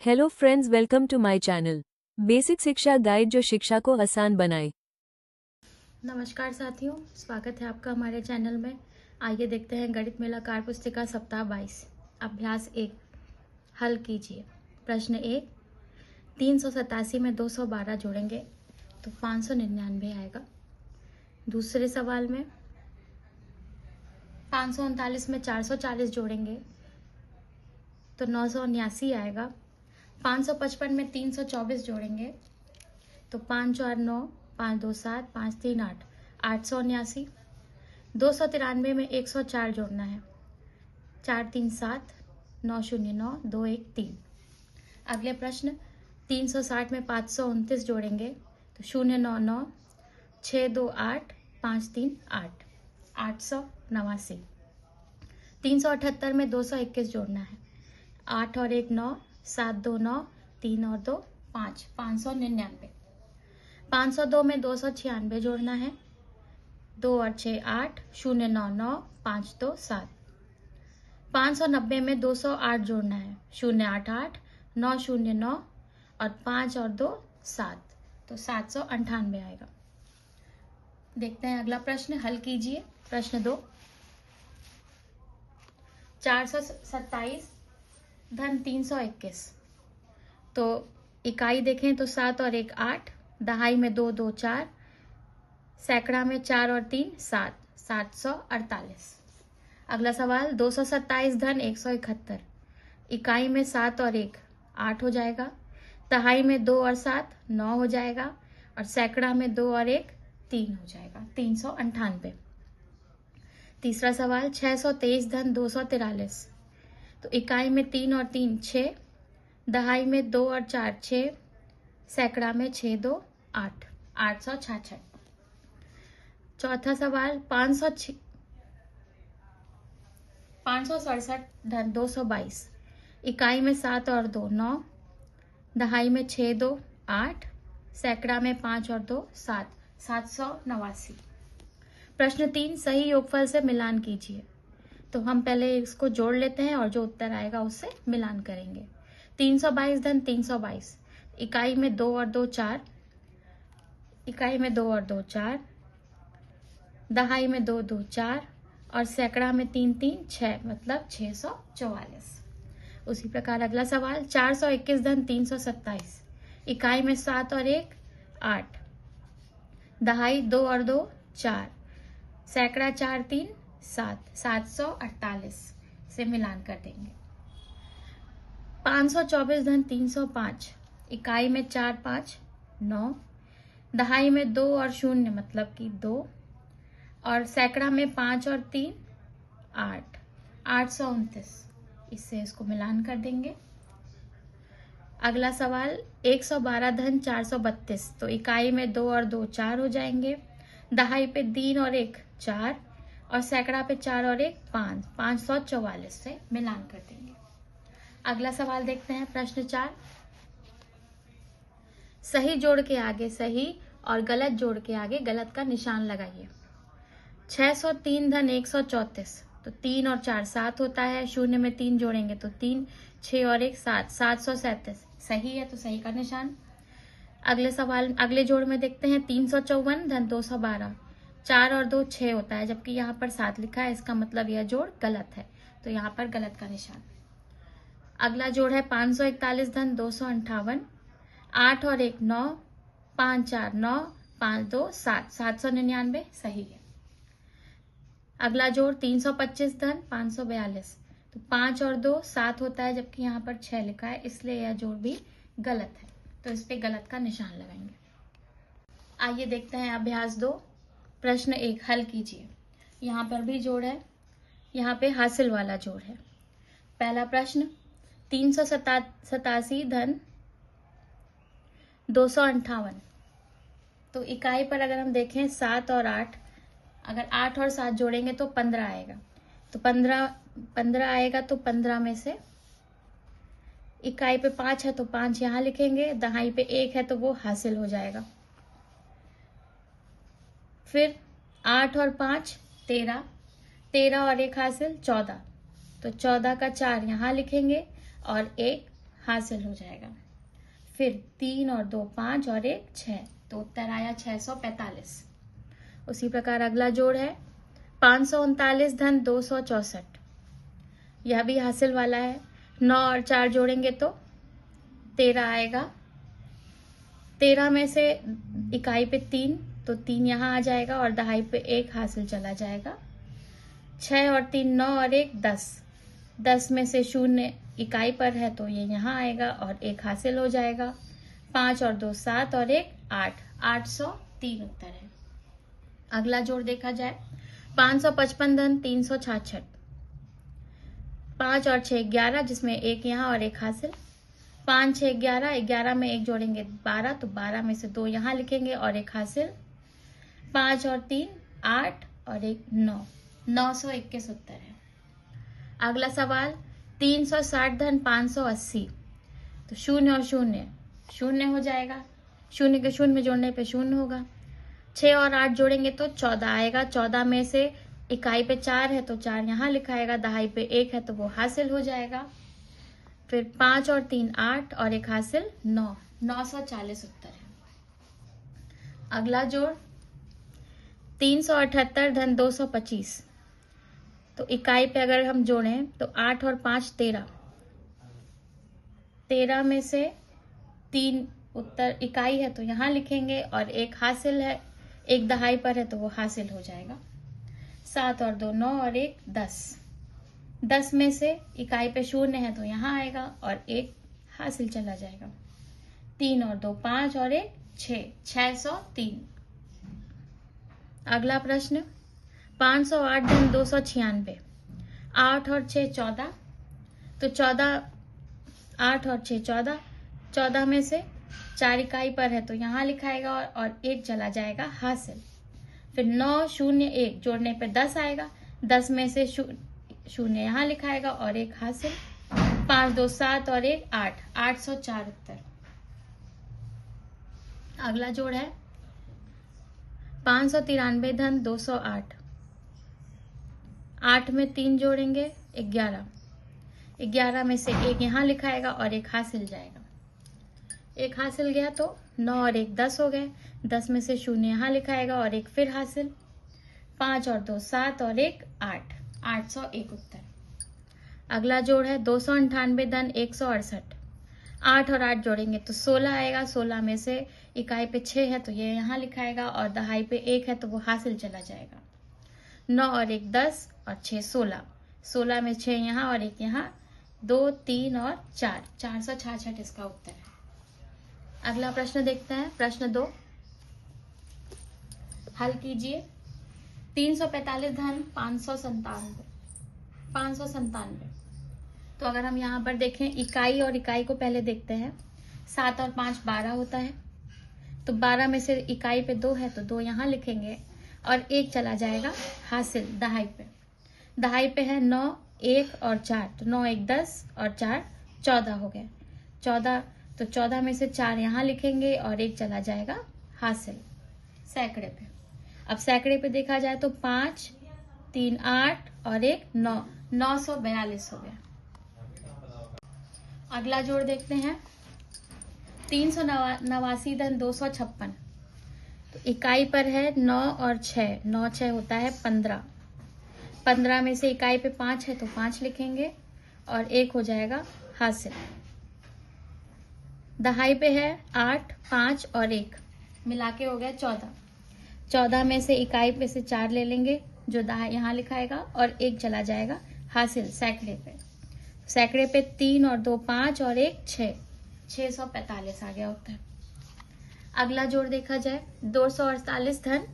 Hello friends, welcome to my channel basic Shiksha guide जो शिक्षा को आसान बनाए। नमस्कार साथियों, स्वागत है आपका हमारे चैनल में। आइए देखते हैं गणित मेला कार्य पुस्तिका सप्ताह 22 अभ्यास 1 हल कीजिए। प्रश्न 1, 387 में 212 जोड़ेंगे तो 599 आएगा। दूसरे सवाल में 539 में 440 जोड़ेंगे तो 979 आएगा। 555 में 324 जोड़ेंगे तो 5 4 9, 5 2 7, 5 3 8, 879। 293 में 104 जोड़ना है। 4 3 7, 9 0 9, 2 1 3। अगले प्रश्न 360 में 529 जोड़ेंगे तो 0 9 9, 6 2 8, 5 3 8, 889। 378 में 221 जोड़ना है। 8 और 1 9, 7 2 9, 3 और 2 5, 599। 502 में 296 जोड़ना है। 2 और 6 8, 0 9 9, 5 2 7। 590 में 208 जोड़ना है। 0 8 8, 9 0 9 और 5 और 2 7, तो 798 आएगा। देखते हैं अगला प्रश्न, हल कीजिए। प्रश्न 2, 427 धन 321। तो इकाई देखें तो 7 और 1 8, दहाई में 2 2 4, सैकड़ा में 4 और 3 7, 748। अगला सवाल 227 धन 171। इकाई में 7 और 1 8 हो जाएगा। दहाई में 2 और 7 9 हो जाएगा और सैकड़ा में 2 और 1 3 हो जाएगा, 398। तीसरा सवाल 623 धन 243। तो इकाई में 3 और 3 6, दहाई में 2 और 4 6, सैकड़ा में 6 2 8, 866। चौथा सवाल 567 धन 222। इकाई में 7 और 2 9, दहाई में 6 2 8, सैकड़ा में 5 और 2 7, 789। प्रश्न 3, सही योगफल से मिलान कीजिए। तो हम पहले इसको जोड़ लेते हैं और जो उत्तर आएगा उससे मिलान करेंगे। 322 धन 322। इकाई में 2 और 2 4, इकाई में 2 और 2 4, दहाई में 2 2 4 और सैकड़ा में 3 3 6, मतलब 644। उसी प्रकार अगला सवाल 421 धन 327। इकाई में 7 और 1 8, दहाई 2 और 2 4, सैकड़ा 4 3 7, 748 से मिलान कर देंगे। 524 धन 305। इकाई में 4 5 9, दहाई में 2 और 0, मतलब कि 2 और सैकड़ा में 5 और 3 8, 829। इससे इसको मिलान कर देंगे। अगला सवाल 112 धन 432। तो इकाई में 2 और 2 4 हो जाएंगे। दहाई पे 3 और 1 4 और सैकड़ा पे 4 और 1 5, 544 से मिलान कर देंगे। अगला सवाल देखते हैं। प्रश्न 4, सही जोड़ के आगे सही और गलत जोड़ के आगे गलत का निशान लगाइए। 603 धन 134। तो 3 और 4 7 होता है। 0 में 3 जोड़ेंगे तो 3, 6 और 1 7, 737 सही है, तो सही का निशान। अगले सवाल अगले जोड़ में देखते हैं। 354 धन 212। 4 और 2 6 होता है, जबकि यहाँ पर 7 लिखा है, इसका मतलब यह जोड़ गलत है, तो यहाँ पर गलत का निशान। अगला जोड़ है 541 धन 258। 8 और 1 9, 5 4 9, 5 2 7, 799 सही है। अगला जोड़ 325 धन 542। तो 5 और 2 7 होता है, जबकि यहाँ पर 6 लिखा है, इसलिए यह जोड़ भी गलत है, तो इस पे गलत का निशान लगाएंगे। आइए देखते हैं अभ्यास 2। प्रश्न 1, हल कीजिए। यहाँ पर भी जोड़ है, यहाँ पे हासिल वाला जोड़ है। पहला प्रश्न 387 धन 258। तो इकाई पर अगर हम देखें 7 और 8, अगर 8 और 7 जोड़ेंगे तो 15 आएगा। तो 15 आएगा, तो 15 में से इकाई पे 5 है तो 5 यहाँ लिखेंगे। दहाई पे 1 है तो वो हासिल हो जाएगा। फिर 8 और 5 13, 13 और 1 हासिल 14, तो 14 का 4 यहाँ लिखेंगे और 1 हासिल हो जाएगा। फिर 3 और 2 5 और 1 6, तो उत्तर आया 645। उसी प्रकार अगला जोड़ है 539 धन 264, यह भी हासिल वाला है। 9 और 4 जोड़ेंगे तो 13 आएगा। 13 में से इकाई पे 3, तो 3 यहाँ आ जाएगा और दहाई पे 1 हासिल चला जाएगा। 6 और 3 9 और 1 10, 10 में से 0 इकाई पर है तो ये यहाँ आएगा और 1 हासिल हो जाएगा। 5 और 2 7 और 1 8, 803 उत्तर है। अगला जोड़ देखा जाए 555 धन 366, 5 और 6 11, जिसमें 1 यहाँ और 1 हासिल। 5 6 11, 11 में 1 जोड़ेंगे 12, तो 12 में से 2 यहाँ लिखेंगे और 1 हासिल। 5 और 3 8 और 1 9, 921 उत्तर है। अगला सवाल 360 धन 580, तो 0 और 0 0 हो जाएगा, 0 के 0 में जोड़ने पे 0 होगा। 6 और 8 जोड़ेंगे तो 14 आएगा। 14 में से इकाई पे 4 है तो 4 यहाँ लिखाएगा, दहाई पे 1 है तो वो हासिल हो जाएगा। फिर 5 और 3 8 और 1 हासिल 9, 940 उत्तर है। अगला जोड़ 378 धन 225, तो इकाई पे अगर हम जोड़ें तो 8 और 5 13, 13 में से 3 उत्तर इकाई है तो यहाँ लिखेंगे और 1 हासिल है, 1 दहाई पर है तो वो हासिल हो जाएगा। 7 और 2 9 और 1 10, 10 में से इकाई पे 0 है तो यहाँ आएगा और 1 हासिल चला जाएगा। 3 और 2 5 और 1 6, 603। अगला प्रश्न 508 धन 296, 8 और 6 14, तो 14 8 और 6 14, 14 में से 4 इकाई पर है तो यहाँ लिखाएगा और 1 चला जाएगा हासिल। फिर 9 0 1 जोड़ने पे 10 आएगा, 10 में से 0 यहाँ लिखाएगा और 1 हासिल। 5 2 7 और 1 8, 804 उत्तर। अगला जोड़ है 593 धन 208, 8 में 3 जोड़ेंगे 11, 11 में से 1 यहाँ लिखाएगा और 1 हासिल जाएगा। 1 हासिल गया तो 9 और 1 10 हो गए, 10 में से 0 यहाँ लिखाएगा और 1 फिर हासिल। 5 और 2 7 और 1 8, 801 उत्तर। अगला जोड़ है 298 धन 168, 8 और 8 जोड़ेंगे तो 16 आएगा। 16 में से इकाई पे 6 है तो ये यहाँ लिखाएगा और दहाई पे 1 है तो वो हासिल चला जाएगा। 9 और 1 10 और 6 16, 16 में 6 यहाँ और 1 यहाँ, 2 3 और 4, 466 इसका उत्तर है। अगला प्रश्न देखते हैं, प्रश्न 2 हल कीजिए। 345 धन 597, तो अगर हम यहाँ पर देखें इकाई और इकाई को पहले देखते हैं। 7 और 5 12 होता है, तो 12 में से इकाई पे 2 है तो 2 यहाँ लिखेंगे और 1 चला जाएगा हासिल दहाई पे। दहाई पे है 9 1 और 4, तो 9 1 10 और 4 14 हो गए। 14, तो 14 में से 4 यहाँ लिखेंगे और 1 चला जाएगा हासिल सैकड़े पे। अब सैकड़े पे देखा जाए तो 5 3 8 और 1 9, 942 हो गया। अगला जोड़ देखते हैं 389 धन 256, तो इकाई पर है 9 और 6, 9 6 होता है 15, 15 में से इकाई पे 5 है तो 5 लिखेंगे और 1 हो जाएगा हासिल। दहाई पे है 8 5 और 1 मिला के हो गया 14, 14 में से इकाई पे से 4 ले लेंगे जो दहाई यहाँ लिखाएगा और 1 चला जाएगा हासिल सैकड़े पे। सैकड़े पे 3 और 2 5 और 1 6, 645 आ गया उत्तर। अगला जोड़ देखा जाए 248 धन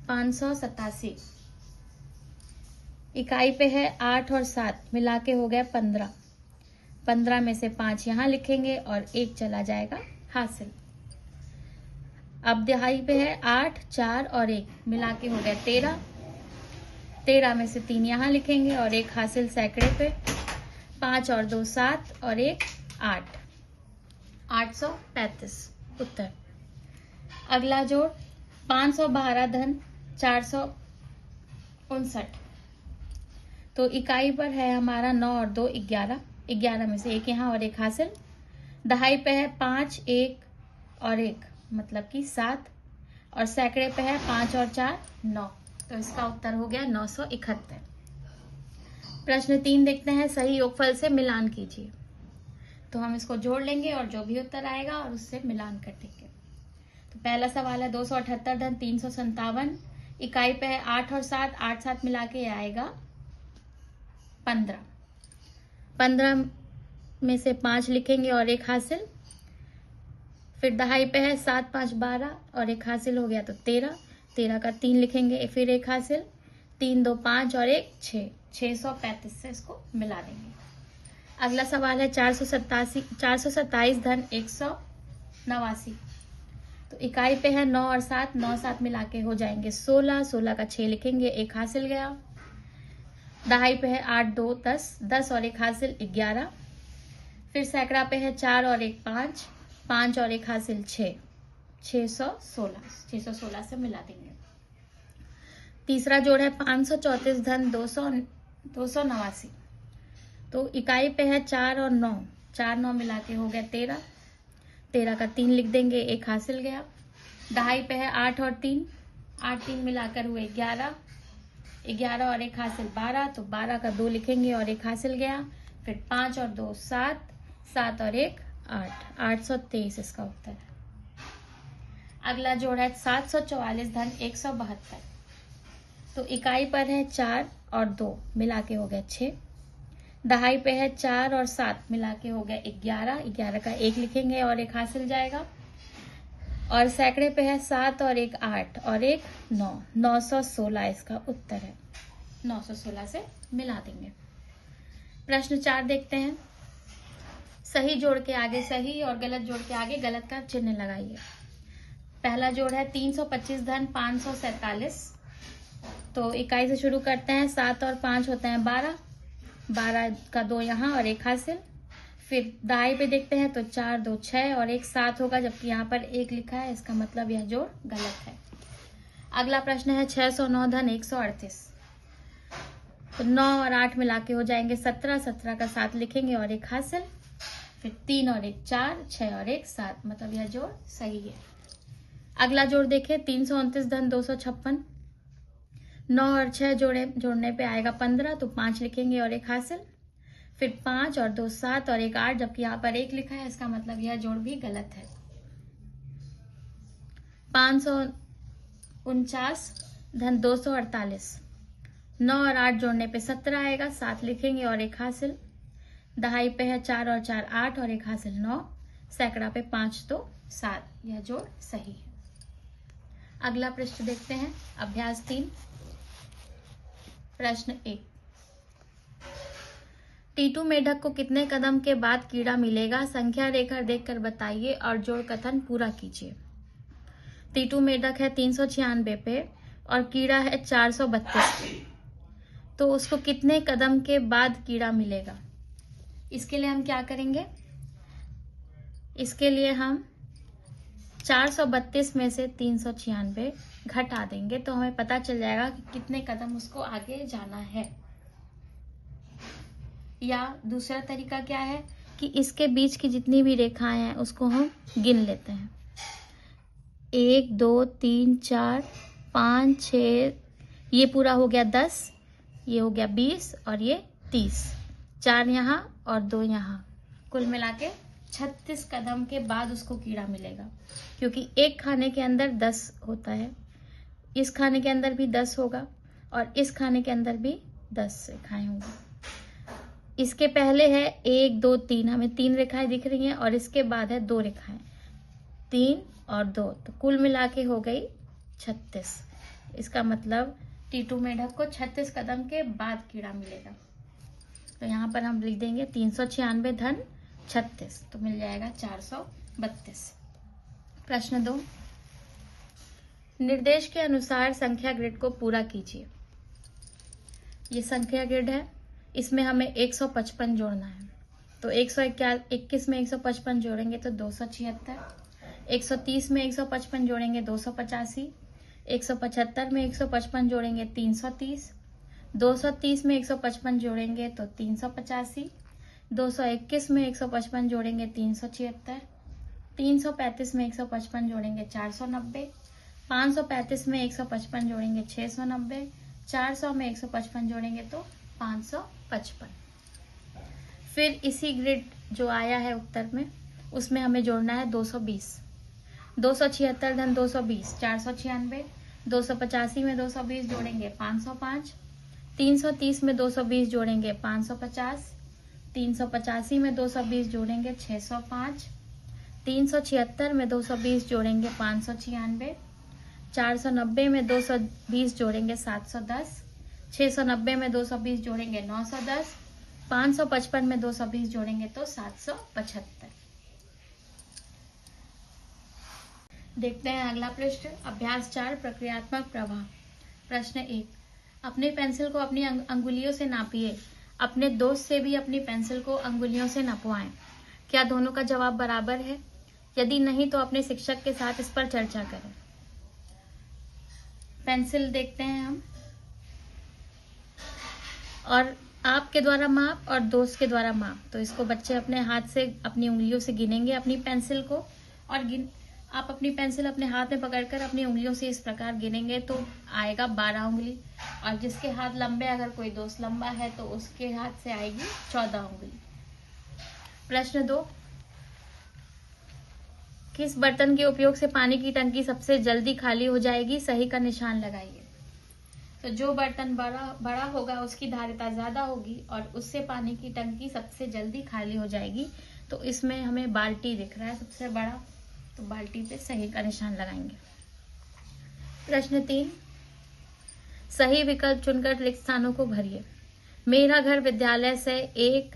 587, इकाई पे है 8 और 7 मिला के हो गया 15, 15 में से 5 यहाँ लिखेंगे और 1 चला जाएगा हासिल। अब दहाई पे है 8 4 और 1 मिला के हो गया 13, 13 में से 3 यहाँ लिखेंगे और 1 हासिल सैकड़े पे। 5 और 2 7 और 1 8, 835 उत्तर। अगला जोड़ 512 धन 459, तो इकाई पर है हमारा 9 और 2 11, 11 में से 1 यहाँ और 1 हासिल। दहाई पे है 5, 1 और 1 मतलब कि 7, और सैकड़े पे है 5 और 4 9। तो इसका उत्तर हो गया 971। प्रश्न 3 देखते हैं, सही योगफल से मिलान कीजिए। तो हम इसको जोड़ लेंगे और जो भी उत्तर आएगा और उससे मिलान कर देंगे। तो पहला सवाल है 278 धन 357, इकाई पे है 8 और 7, 8 7 मिला के आएगा 15। 15 में से 5 लिखेंगे और 1 हासिल। फिर दहाई पे है 7 5 12 और 1 हासिल हो गया तो 13। 13 का 3 लिखेंगे, फिर 1 हासिल। 3 2 5 और 1 6, 635 से इसको मिला देंगे। अगला सवाल है 427 धन 189। तो इकाई पे है 9 और 7, 9 7 मिला के हो जाएंगे 16। 16 का 6 लिखेंगे, 1 हासिल गया। दहाई पे है 8 2 10, 10 और 1 हासिल 11। फिर सैकड़ा पे है 4 और 1 5, 5 और 1 हासिल 6, 616 से मिला देंगे। तीसरा जोड़ है 534 धन 289। तो इकाई पे है 4 और 9, 4 9 मिला के हो गया 13। 13 का 3 लिख देंगे, 1 हासिल गया। दहाई पे है 8 और 3, 8 3 मिलाकर हुए 11। 11 और 1 हासिल 12, तो 12 का 2 लिखेंगे और 1 हासिल गया। फिर 5 और 2 7, 7 और 1 8, 823 इसका उत्तर है। अगला जोड़ है 744 धन 172। तो इकाई पर है 4 और 2 मिला के हो गया 6। दहाई पे है 4 और 7 मिला के हो गया 11। 11 का 1 लिखेंगे और 1 हासिल जाएगा। और सैकड़े पे है 7 और 1 8 और 1 9, 916 इसका उत्तर है। 916 से मिला देंगे। प्रश्न 4 देखते हैं, सही जोड़ के आगे सही और गलत जोड़ के आगे गलत का चिन्ह लगाइए। पहला जोड़ है 325 धन 547। तो इकाई से शुरू करते हैं, 7 और 5 होते हैं 12, 12 का 2 यहाँ और 1 हासिल। फिर दहाई पे देखते हैं तो 4 2 6 और 1 7 होगा, जबकि यहाँ पर 1 लिखा है, इसका मतलब यह जोड़ गलत है। अगला प्रश्न है 609 धन 138। तो 9 और 8 मिला के हो जाएंगे 17, 17 का 7 लिखेंगे और 1 हासिल। फिर 3 और 1 4, 6 और 1 7, मतलब यह जोड़ सही है। अगला जोड़ देखें 329 धन 256। 9 और 6 जोड़ने पे आएगा 15, तो 5 लिखेंगे और 1 हासिल। फिर 5 और 2 7 और 1 8, जबकि यहाँ पर 1 लिखा है, इसका मतलब यह जोड़ भी गलत है। 549 धन 248। 9 और 8 जोड़ने पे 17 आएगा, 7 लिखेंगे और 1 हासिल। दहाई पे है 4 और 4 8 और 1 हासिल 9। सैकड़ा पे 5 तो 7, यह जोड़ सही है। अगला पृष्ठ देखते हैं, अभ्यास 3 प्रश्न 1। टीटू मेढक को कितने कदम के बाद कीड़ा मिलेगा, संख्या रेखा देखकर बताइए और जोड़ कथन पूरा कीजिए। टीटू मेढक है 396 पे और कीड़ा है 432 पे, तो उसको कितने कदम के बाद कीड़ा मिलेगा। इसके लिए हम क्या करेंगे, इसके लिए हम 432 में से 396 घटा देंगे, तो हमें पता चल जाएगा कि कितने कदम उसको आगे जाना है। या दूसरा तरीका क्या है कि इसके बीच की जितनी भी रेखाएं हैं उसको हम गिन लेते हैं। 1 2 3 4 5 6, ये पूरा हो गया 10, ये हो गया 20 और ये 30। 4 यहाँ और 2 यहाँ, कुल मिला के 36 कदम के बाद उसको कीड़ा मिलेगा। क्योंकि एक खाने के अंदर 10 होता है, इस खाने के अंदर भी 10 होगा और इस खाने के अंदर भी 10 रेखाएं होंगी। इसके पहले है 1 2 3, हमें 3 रेखाएं दिख रही हैं और इसके बाद है 2 रेखाएं, 3 और 2, तो कुल मिला के हो गई 36। इसका मतलब टीटू मेढक को 36 कदम के बाद कीड़ा मिलेगा। तो यहाँ पर हम लिख देंगे 396 धन 36, तो मिल जाएगा 432। प्रश्न 2, निर्देश के अनुसार संख्या ग्रिड को पूरा कीजिए। ये संख्या ग्रिड है, इसमें हमें 155 जोड़ना है। तो 121 में 155 जोड़ेंगे तो 276, 130 में 155 जोड़ेंगे 285, 175 में 155 जोड़ेंगे 330, 230 में 155 जोड़ेंगे तो 385, 221 में 155 जोड़ेंगे 376, 335 में 155 जोड़ेंगे 490, 535 में 155 जोड़ेंगे 690, 400 में 155 जोड़ेंगे तो 555। फिर इसी ग्रिड जो आया है उत्तर में उसमें हमें जोड़ना है 220, 276 धन 220 496, 285 में 220 जोड़ेंगे 505, 330 में 220 जोड़ेंगे 550, 385 में 220 जोड़ेंगे 605, 376 में 220 जोड़ेंगे 596, 490 में 220 जोड़ेंगे 710, 690 में 220 जोड़ेंगे 910, 555 में 220 जोड़ेंगे तो 775। देखते हैं अगला प्रश्न, अभ्यास 4 प्रक्रियात्मक प्रवाह। प्रश्न 1, अपनी पेंसिल को अपनी अंगुलियों से नापिए। अपने दोस्त से भी अपनी पेंसिल को अंगुलियों से नपवाएं। क्या दोनों का जवाब बराबर है? यदि नहीं तो अपने शिक्षक के साथ इस पर चर्चा करें। पेंसिल देखते हैं हम, और आपके द्वारा माप और दोस्त के द्वारा माप। तो इसको बच्चे अपने हाथ से अपनी उंगलियों से गिनेंगे अपनी पेंसिल को, और आप अपनी पेंसिल अपने हाथ में पकड़कर अपनी उंगलियों से इस प्रकार गिनेंगे तो आएगा 12 उंगली। और जिसके हाथ लंबे, अगर कोई दोस्त लंबा है तो उसके हाथ से आएगी 14 उंगली। प्रश्न 2, किस बर्तन के उपयोग से पानी की टंकी सबसे जल्दी खाली हो जाएगी? सही का निशान लगाइए। तो जो बर्तन बड़ा होगा उसकी धारिता ज्यादा होगी और उससे पानी की टंकी सबसे जल्दी खाली हो जाएगी। तो इसमें हमें बाल्टी दिख रहा है सबसे बड़ा, तो बाल्टी पे सही का निशान लगाएंगे। प्रश्न 3, सही विकल्प चुनकर रिक्त स्थानों को भरिए। मेरा घर विद्यालय से 1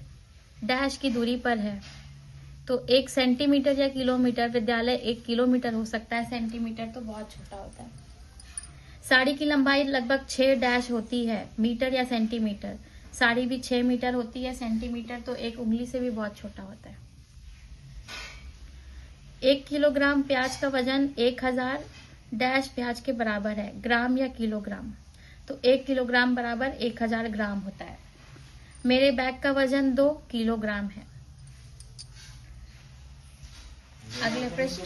डैश की दूरी पर है। तो 1 सेंटीमीटर या किलोमीटर, विद्यालय 1 किलोमीटर हो सकता है, सेंटीमीटर तो बहुत छोटा होता है। साड़ी की लंबाई लगभग 6 डैश होती है, मीटर या सेंटीमीटर। साड़ी भी 6 मीटर होती है, सेंटीमीटर तो 1 उंगली से भी बहुत छोटा होता है। 1 किलोग्राम प्याज का वजन 1000 डैश प्याज के बराबर है, ग्राम या किलोग्राम। तो 1 किलोग्राम बराबर 1000 ग्राम होता है। मेरे बैग का वजन 2 किलोग्राम है। अगले पृष्ठ,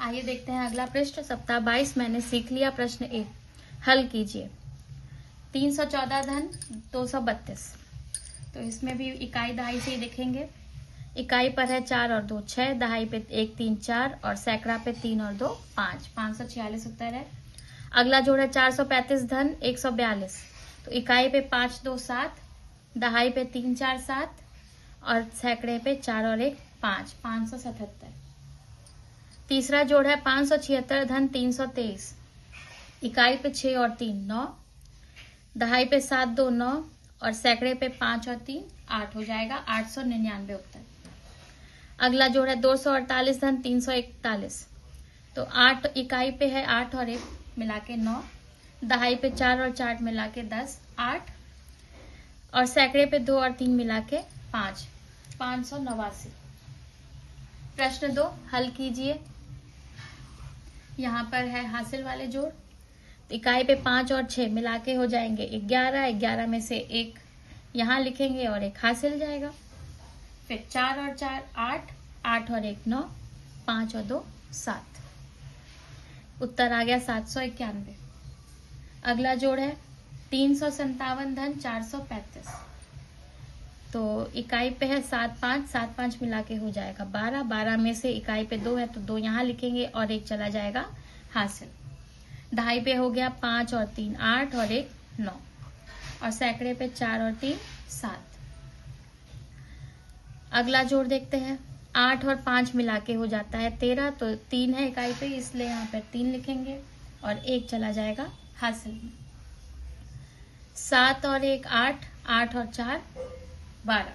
आइए देखते हैं अगला पृष्ठ। सप्ताह 22 मैंने सीख लिया। प्रश्न 1, हल कीजिए। 314 धन 232, तो इसमें भी इकाई दहाई से ही देखेंगे। इकाई पर है 4 और 2 6, दहाई पे 1 3 4 और सैकड़ा पे 3 और 2 5, 546 उत्तर है। अगला जोड़ है 435 धन 142, तो इकाई पे 5 2 7, दहाई पे 3 4 7 और सैकड़े पे 4 और 1 5, 577। तीसरा जोड़ है 576 धन 323, इकाई पे 6 और 3 9, दहाई पे 7 2 9 और सैकड़े पे 5 और 3 8 हो जाएगा 899 उत्तर। अगला जोड़ है 248 धन 341, तो 8 इकाई पे है 8 और 1 मिला के 9, दहाई पे 4 और 4 मिला के 10 8 और सैकड़े पे 2 और 3 मिला के 5, 589। प्रश्न 2, हल कीजिए। यहाँ पर है हासिल वाले जोड़। इकाई पे 5 और 6 मिला के हो जाएंगे 11, 11 में से 1 यहाँ लिखेंगे और 1 हासिल जाएगा। फिर 4 और 4 8, 8 और 1 9, 5 और 2 7, उत्तर आ गया 791। अगला जोड़ है 357 धन 435, तो इकाई पे है 7 5, 7 5 मिला के हो जाएगा 12, 12 में से इकाई पे 2 है तो 2 यहाँ लिखेंगे और 1 चला जाएगा हासिल। दहाई पे हो गया 5 और 3 8 और 1 9 और सैकड़े पे 4 और 3 7। अगला जोड़ देखते हैं। 8 और 5 मिला के हो जाता है 13, तो 3 है इकाई पे इसलिए यहाँ पर 3 लिखेंगे और 1 चला जाएगा हासिल में। 7 और 1 8, 8 और 4 12,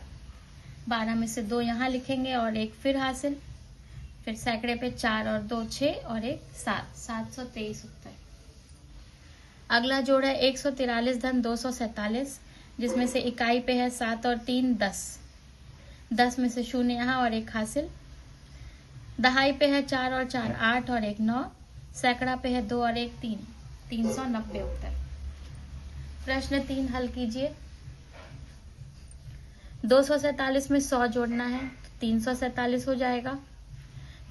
12 में से 2 यहाँ लिखेंगे और 1 फिर हासिल। फिर सैकड़े पे 4 और 2 6 और 1 7, 723 उत्तर। अगला जोड़ है 143 धन 247, जिसमें से इकाई पे है 7 और 3 10, 10 में से 0 यहाँ और 1 हासिल। दहाई पे है 4 और 4 8 और 1 9, सैकड़ा पे है 2 और 1 3, 390 उत्तर। प्रश्न 3 हल कीजिए। 247 में 100 जोड़ना है तो 347 हो जाएगा।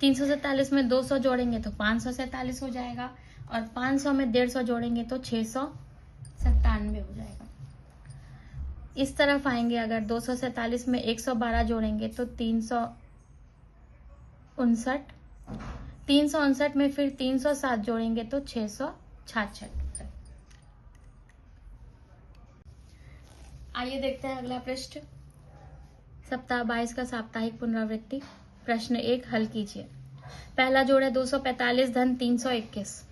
347 में 200 जोड़ेंगे तो 547 हो जाएगा, और 500 में 150 जोड़ेंगे तो 697 हो जाएगा। इस तरफ आएंगे, अगर 247 में 112 जोड़ेंगे तो 359, 359 में फिर 307 जोड़ेंगे तो 666। आइए देखते हैं अगला पृष्ठ। सप्ताह 22 का साप्ताहिक पुनरावृत्ति। प्रश्न 1 हल कीजिए। पहला जोड़ है 245 धन 321।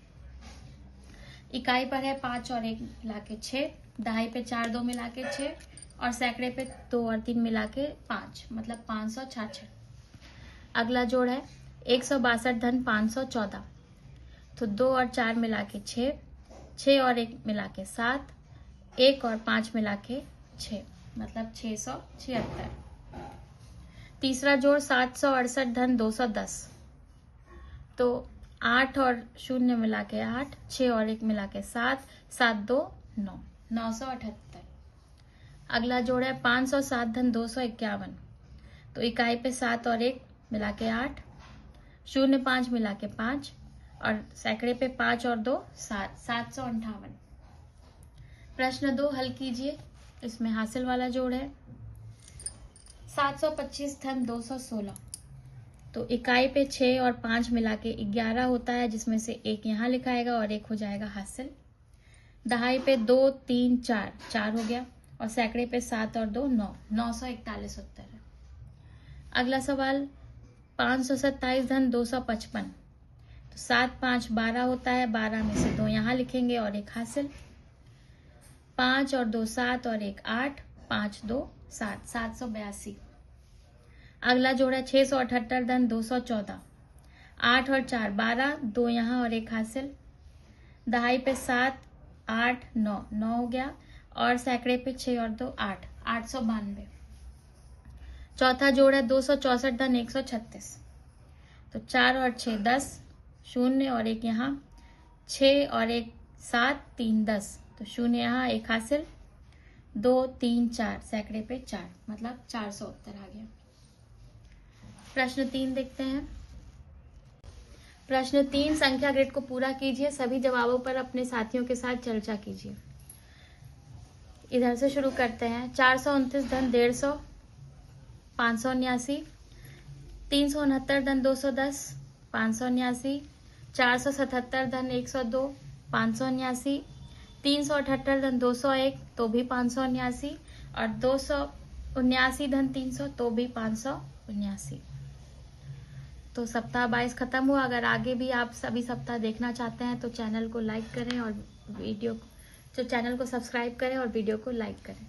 इकाई पर है 5 और 1 मिला के 6, दहाई पे 4 2 मिला के 6, और सैकड़े पे 2 और 3 मिला के 5, मतलब 566। अगला जोड़ है 162 धन 514। तो 2 और 4 मिला के 6, 6 और 1 मिला के 7, 1 और 5 मिला के 6, मतलब 676। तीसरा जोड़ 768 धन 210। तो 8 और 0 मिला के 8, 6 और 1 मिला के 7, 7 2 9, 978। अगला जोड़ है 507 धन 251। तो इकाई पे 7 और 1 मिला के 8, 0 5 मिला के 5, और सैकड़े पे 5 और 2 7, 758। प्रश्न 2 हल कीजिए। इसमें हासिल वाला जोड़ है 725 धन 216। तो इकाई पे 6 और 5 मिला के 11 होता है, जिसमें से 1 यहाँ लिखाएगा और 1 हो जाएगा हासिल। दहाई पे 2 3 4, 4 हो गया, और सैकड़े पे 7 और 2 9, 941 उत्तर है। अगला सवाल 527 धन 255। तो 7 5 12 होता है, 12 में से 2 यहाँ लिखेंगे और 1 हासिल। 5 और 2 7 और 1 8, 5 2 7, 782। अगला जोड़ा 678 धन 214। 8 और 4 12, 2 यहाँ और 1 हासिल। दहाई पे 7 8 9, 9 हो गया, और सैकड़े पे 6 और 2 8, 892। चौथा जोड़ है 264 धन 136। तो 4 और 6 10, 0 और 1 यहाँ, 6 और 1 7 3 10, तो 0 यहाँ 1 हासिल। 2 3 4, सैकड़े पे 4, मतलब 400 उत्तर आ गया। प्रश्न 3 देखते हैं। प्रश्न 3 संख्या ग्रिड को पूरा कीजिए, सभी जवाबों पर अपने साथियों के साथ चर्चा कीजिए। इधर से शुरू करते हैं। 429 धन 150, 579। 369 धन 210, 579। 477 धन 102, 579। 378 धन 201, तो भी 579, और 279 धन 300, तो भी 579। तो सप्ताह 22 खत्म हुआ। अगर आगे भी आप सभी सप्ताह देखना चाहते हैं तो चैनल को लाइक करें और चैनल को सब्सक्राइब करें और वीडियो को लाइक करें।